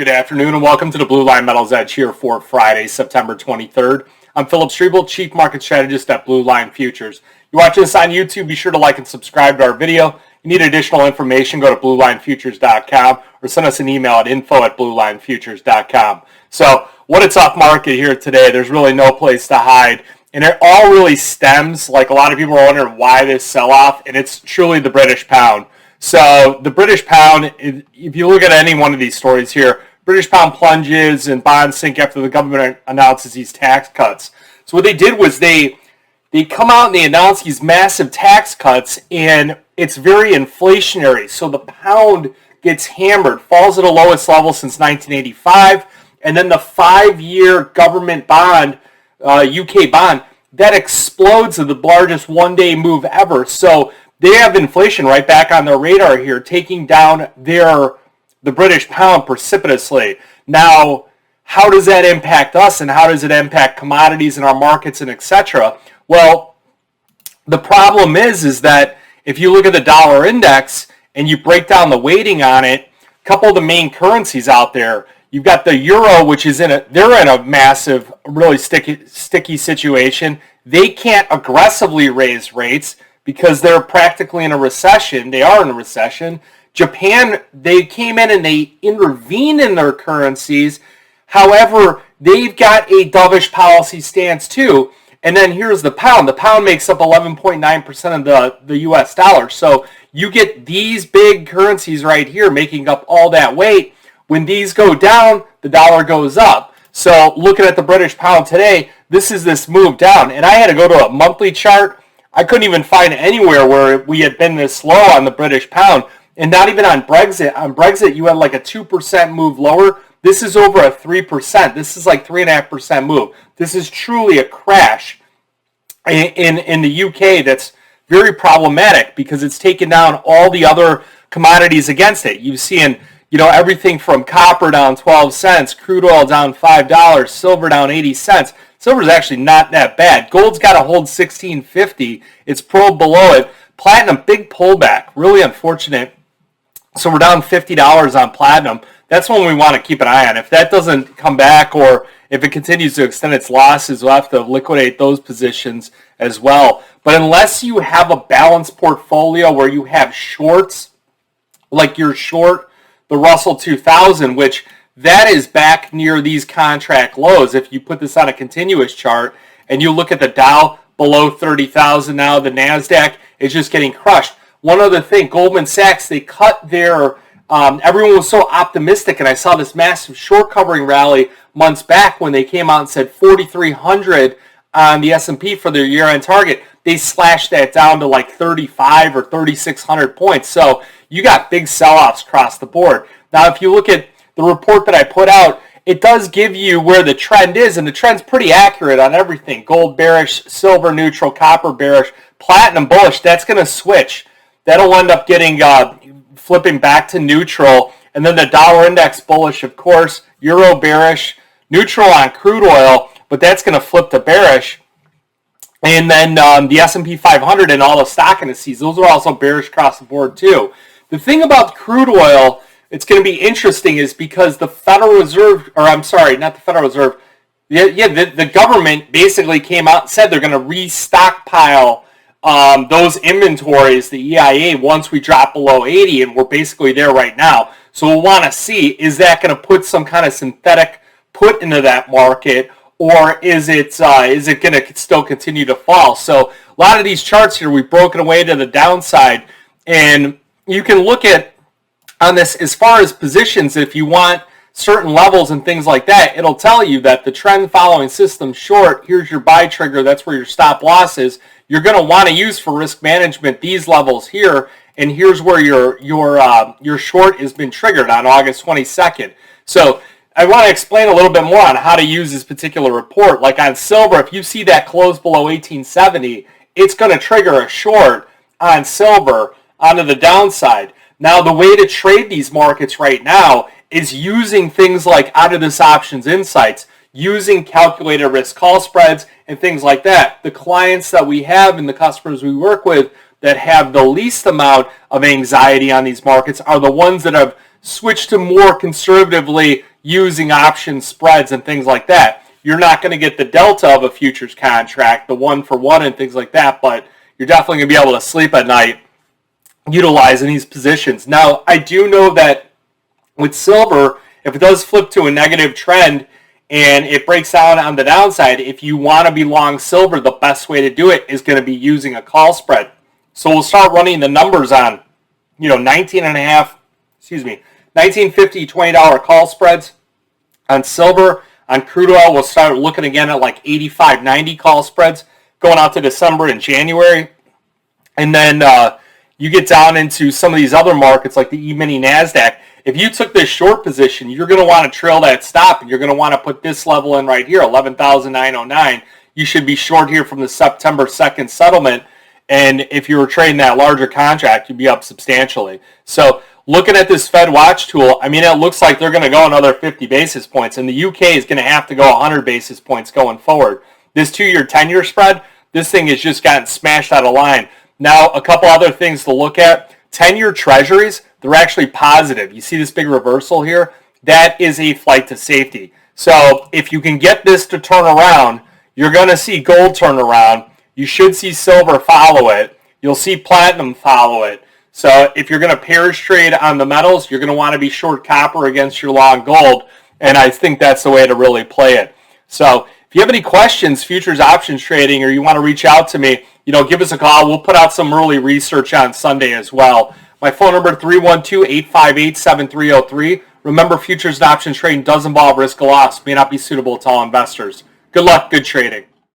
Good afternoon and welcome to the Blue Line Metals Edge here for Friday, September 23rd. I'm Phillip Streible, Chief Market Strategist at Blue Line Futures. You watch this on YouTube, be sure to like and subscribe to our video. You need additional information, go to bluelinefutures.com or send us an email at info@bluelinefutures.com. So, what a tough market here today. There's really no place to hide. And it all really stems, like a lot of people are wondering why this sell-off, and it's truly the British pound. So the British pound, if you look at any one of these stories here, British pound plunges and bonds sink after the government announces these tax cuts. So what they did was they come out and they announce these massive tax cuts, and it's very inflationary. So the pound gets hammered, falls at the lowest level since 1985, and then the 5-year government bond, UK bond, that explodes to the largest one-day move ever. So they have inflation right back on their radar here, taking down the British pound precipitously. Now, how does that impact us, and how does it impact commodities in our markets and etc.? Well, the problem is that if you look at the dollar index and you break down the weighting on it, a couple of the main currencies out there, you've got the euro, which is they're in a massive, really sticky situation. They can't aggressively raise rates because they're practically in a recession. They are in a recession. Japan, they came in and they intervened in their currencies. However, they've got a dovish policy stance too. And then here's the pound. The pound makes up 11.9% of the US dollar. So you get these big currencies right here making up all that weight. When these go down, the dollar goes up. So looking at the British pound today, this is this move down. And I had to go to a monthly chart. I couldn't even find anywhere where we had been this low on the British pound. And not even on Brexit. On Brexit, you had like a 2% move lower. This is over a 3%. This is like 3.5% move. This is truly a crash in the UK that's very problematic because it's taken down all the other commodities against it. You've seen, everything from copper down 12 cents, crude oil down $5, silver down 80 cents. Silver is actually not that bad. Gold's got to hold 1650. It's probed below it. Platinum, big pullback. Really unfortunate. So we're down $50 on platinum. That's one we want to keep an eye on. If that doesn't come back or if it continues to extend its losses, we'll have to liquidate those positions as well. But unless you have a balanced portfolio where you have shorts, like you're short the Russell 2000, which that is back near these contract lows. If you put this on a continuous chart and you look at the Dow below 30,000 now, the NASDAQ is just getting crushed. One other thing, Goldman Sachs, they cut their, everyone was so optimistic, and I saw this massive short covering rally months back when they came out and said 4,300 on the S&P for their year-end target. They slashed that down to like 35 or 3,600 points. So you got big sell-offs across the board. Now, if you look at the report that I put out, it does give you where the trend is, and the trend's pretty accurate on everything. Gold bearish, silver neutral, copper bearish, platinum bullish. That's going to switch. That'll end up getting flipping back to neutral, and then the dollar index bullish, of course, euro bearish, neutral on crude oil, but that's going to flip to bearish. And then the S&P 500 and all the stock indices, those are also bearish across the board too. The thing about crude oil, it's going to be interesting, is because the Federal Reserve, or I'm sorry, not the Federal Reserve, the government basically came out and said they're going to restockpile those inventories, the EIA, once we drop below 80, and we're basically there right now. So we'll want to see, is that going to put some kind of synthetic put into that market, or is it going to still continue to fall? So a lot of these charts here, we've broken away to the downside, and you can look at on this as far as positions. If you want certain levels and things like that, it'll tell you that the trend following system short, here's your buy trigger, that's where your stop loss is. You're going to want to use for risk management these levels here, and here's where your short has been triggered on August 22nd. So I want to explain a little bit more on how to use this particular report. Like on silver, if you see that close below 1870, it's going to trigger a short on silver onto the downside. Now, the way to trade these markets right now is using things like out of this options insights, using calculated risk call spreads and things like that. The clients that we have and the customers we work with that have the least amount of anxiety on these markets are the ones that have switched to more conservatively using option spreads and things like that. You're not going to get the delta of a futures contract, the 1-for-1 and things like that, but you're definitely going to be able to sleep at night utilizing these positions. Now, I do know that with silver, if it does flip to a negative trend and it breaks down on the downside, if you want to be long silver, the best way to do it is going to be using a call spread. So we'll start running the numbers on, 19.50 $20 call spreads on silver. On crude oil, we'll start looking again at like 85.90 call spreads going out to December and January. And then you get down into some of these other markets like the E-mini NASDAQ. If you took this short position, you're going to want to trail that stop, and you're going to want to put this level in right here, 11,909. You should be short here from the September 2nd settlement. And if you were trading that larger contract, you'd be up substantially. So looking at this Fed watch tool, it looks like they're going to go another 50 basis points. And the UK is going to have to go 100 basis points going forward. This 2-year, 10-year spread, this thing has just gotten smashed out of line. Now, a couple other things to look at. 10-year Treasuries, they're actually positive. You see this big reversal here? That is a flight to safety. So if you can get this to turn around, you're going to see gold turn around. You should see silver follow it. You'll see platinum follow it. So if you're going to pairs trade on the metals, you're going to want to be short copper against your long gold. And I think that's the way to really play it. So if you have any questions, futures options trading, or you want to reach out to me, give us a call. We'll put out some early research on Sunday as well. My phone number, 312-858-7303. Remember, futures and options trading does involve risk of loss. May not be suitable to all investors. Good luck, good trading.